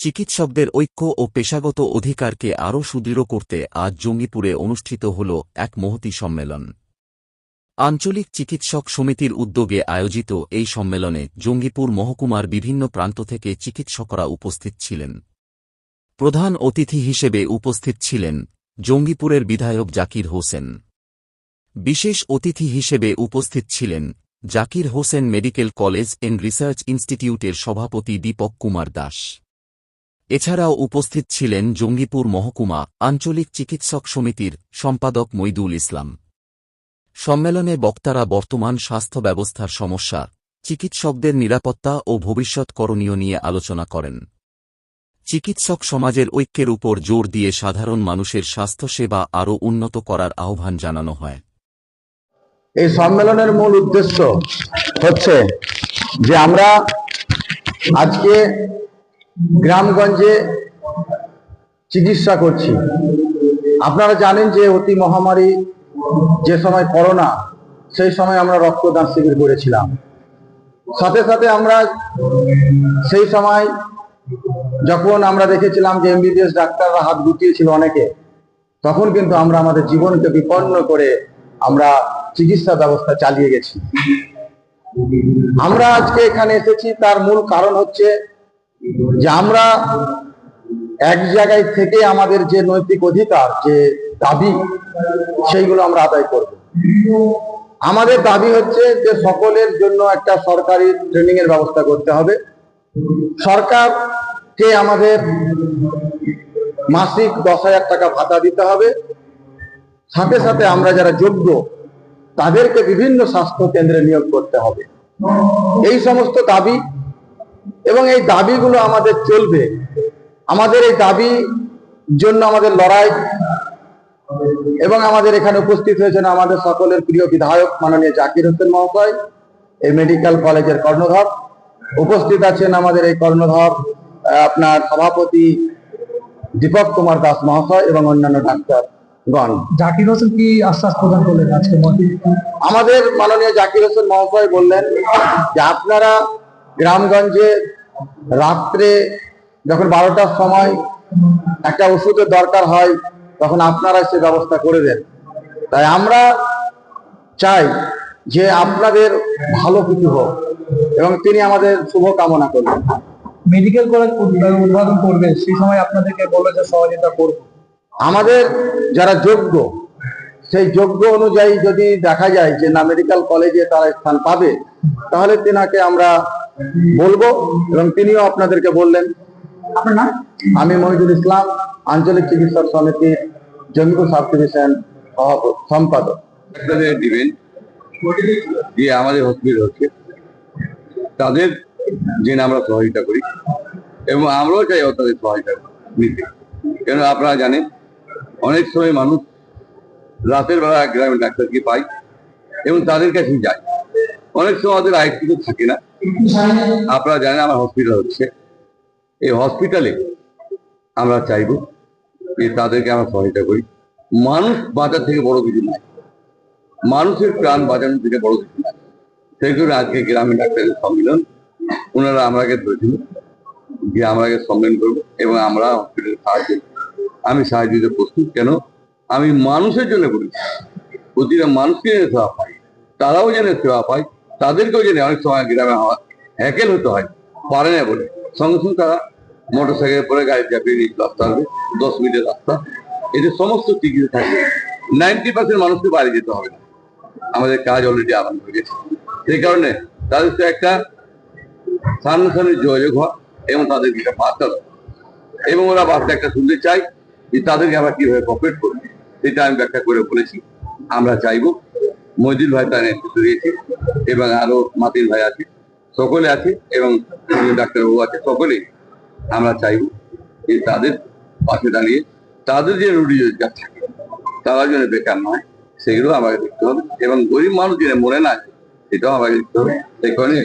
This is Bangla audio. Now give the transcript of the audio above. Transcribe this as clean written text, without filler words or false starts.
চিকিৎসকদের ঐক্য ও পেশাগত অধিকারকে আরও সুদৃঢ় করতে আজ জঙ্গিপুরে অনুষ্ঠিত হল এক মহতী সম্মেলন। আঞ্চলিক চিকিৎসক সমিতির উদ্যোগে আয়োজিত এই সম্মেলনে জঙ্গিপুর মহকুমার বিভিন্ন প্রান্ত থেকে চিকিৎসকরা উপস্থিত ছিলেন। প্রধান অতিথি হিসেবে উপস্থিত ছিলেন জঙ্গিপুরের বিধায়ক জাকির হোসেন। বিশেষ অতিথি হিসেবে উপস্থিত ছিলেন Zakir Hossain medical college and research ইনস্টিটিউটের সভাপতি দীপক কুমার দাস। এছাড়াও উপস্থিত ছিলেন জঙ্গিপুর মহকুমা আঞ্চলিক চিকিৎসক সমিতির সম্পাদক মইদুল ইসলাম। সম্মেলনে বক্তারা বর্তমান স্বাস্থ্য ব্যবস্থার সমস্যা, চিকিৎসকদের নিরাপত্তা ও ভবিষ্যৎ করণীয় নিয়ে আলোচনা করেন। চিকিৎসক সমাজের ঐক্যের উপর জোর দিয়ে সাধারণ মানুষের স্বাস্থ্যসেবা আরও উন্নত করার আহ্বান জানানো হয়। এই সম্মেলনের মূল উদ্দেশ্য হচ্ছে যে আমরা আজকে গ্রামগঞ্জে চিকিৎসা করছি। আপনারা জানেন যে অতি মহামারী যে সময় করোনা, সেই সময় আমরা রক্তদান শিবির করেছিলাম। সাথে সাথে আমরা সেই সময় যখন আমরা দেখেছিলাম যে এমবিবিএস ডাক্তাররা হাত গুটিয়েছিল অনেকে, তখন কিন্তু আমরা আমাদের জীবনকে বিপন্ন করে আমরা চিকিৎসা ব্যবস্থা চালিয়ে গেছি। আমরা আজকে এখানে এসেছি, তার মূল কারণ হচ্ছে যে আমরা এক জায়গায় থেকে আমাদের যে নৈতিক অধিকার, যে দাবি, সেইগুলো আমরা আদায় করব। আমাদের দাবি হচ্ছে যে সকলের জন্য একটা সরকারি ট্রেনিং এর ব্যবস্থা করতে হবে। সরকারকে আমাদের মাসিক 10,000 টাকা ভাতা দিতে হবে। সাথে সাথে আমরা যারা যোগ্য তাদেরকে বিভিন্ন স্বাস্থ্য কেন্দ্রে নিয়োগ করতে হবে। এই সমস্ত দাবি এবং এই দাবিগুলো আমাদের চলবে। আমাদের এই দাবি জন্য আমাদের লড়াই, এবং আমাদের এখানে উপস্থিত হয়েছেন আমাদের সকলের প্রিয় বিধায়ক মাননীয় জাকির হোসেন মহোদয়, এই মেডিকেল কলেজের কর্ণধার। উপস্থিত আছেন আমাদের এই কর্ণধার আপনার সভাপতি দীপক কুমার দাস মহাশয় এবং অন্যান্য ডাক্তারগণ। জাকির হোসেন কি আশ্বাস প্রদান করলেন আজকে? আমাদের মাননীয় জাকির হোসেন মহাশয় বললেন যে আপনারা গ্রামগঞ্জে রাত্রে যখন 12টার সময় একটা ওষুধের দরকার হয়, তখন আপনারা সে ব্যবস্থা করে দেন। তাই আমরা চাই যে আপনাদের ভালো কিছু হোক, এবং তিনি আমাদের শুভ কামনা করবেন। মেডিকেল কলেজ উদ্বোধন করবে, সেই সময় আপনাদেরকে বলবে যে সহযোগিতা করব। আমাদের যারা যোগ্য, সেই যোগ্য অনুযায়ী যদি দেখা যায় যে না মেডিকেল কলেজে তারা স্থান পাবে, তাহলে তিনাকে আমরা বলবো, এবং তিনিও আপনাদেরকে বললেন। আপনার নাম? আমি মইদুল ইসলাম, আঞ্চলিক চিকিৎসক সমিতির জঙ্গিপুর সাব ডিভিশন সম্পাদক। দিবেন যে আমাদের হসপিটাল হচ্ছে, তাদের জন্য আমরা সহযোগিতা করি, এবং আমরাও চাই তাদের সহায়তা নিতে। কেন আপনারা জানেন অনেক সময় মানুষ রাতের বেলা গ্রামের ডাক্তারকে পায় এবং তাদের কাছে যায়, অনেক সময় আমাদের আয়ত্ত থাকে না। আপনারা জানেন আমার হসপিটাল হচ্ছে, এই হসপিটালে আমরা চাইব যে তাদেরকে আমরা সহায়তা করি। মানুষ বাঁচার থেকে বড় কিছু নাই, মানুষের প্রাণ বাঁচানোর থেকে বড় কিছু নাই। সেই জন্য আজকে গ্রামীণ ডাক্তারের সম্মেলন, ওনারা আমাকে ধরেছিল যে আমরাকে সম্মেলন করবো, এবং আমরা হসপিটালের আমি সাহায্য দিতে প্রস্তুত। কেন আমি মানুষের জন্য করি, প্রতিটা মানুষকে যেন সেবা পাই, তারাও যেন সেবা পায়, তাদেরকেও যেন। অনেক সময় গ্রামে হ্যাকেল হতে হয়, পারে না বলে সঙ্গে সঙ্গে তারা মোটর সাইকেল পরে গাড়ি চাপিয়ে নিয়ে আসতে হবে, 10 মিনিটের রাস্তা। এদের সমস্ত চিকিৎসা থাকবে। 90% মানুষকে বাড়ি যেতে হবে না, আমাদের কাজ অলরেডি আরম্ভ হয়ে গেছে। সেই কারণে তাদের সাথে একটা সামনাসামনি যোগাযোগ হওয়া এবং তাদেরকে একটা বার্তা দেওয়া, এবং ওরা বার্তা একটা শুনতে চাই যে তাদেরকে আমরা কিভাবে কোঅপারেট করবো, সেটা আমি ব্যাখ্যা করে বলেছি। আমরা চাইবো মইদুল ভাই তার নেতৃত্ব দিয়েছে, এবং আরো মাতিন ভাই আছে, সকলে আছে, এবং ডাক্তারবাবু আছে, সকলেই আমরা চাইবো যে তাদের পাশে দাঁড়িয়ে তাদের যে রুটি রোজগার থাকে তারা যেন বেকার নয়, সেগুলো আমাকে দেখতে হবে, এবং গরিব মানুষ যেন মরে না, সেটাও আমাকে দেখতে হবে। সেই কারণে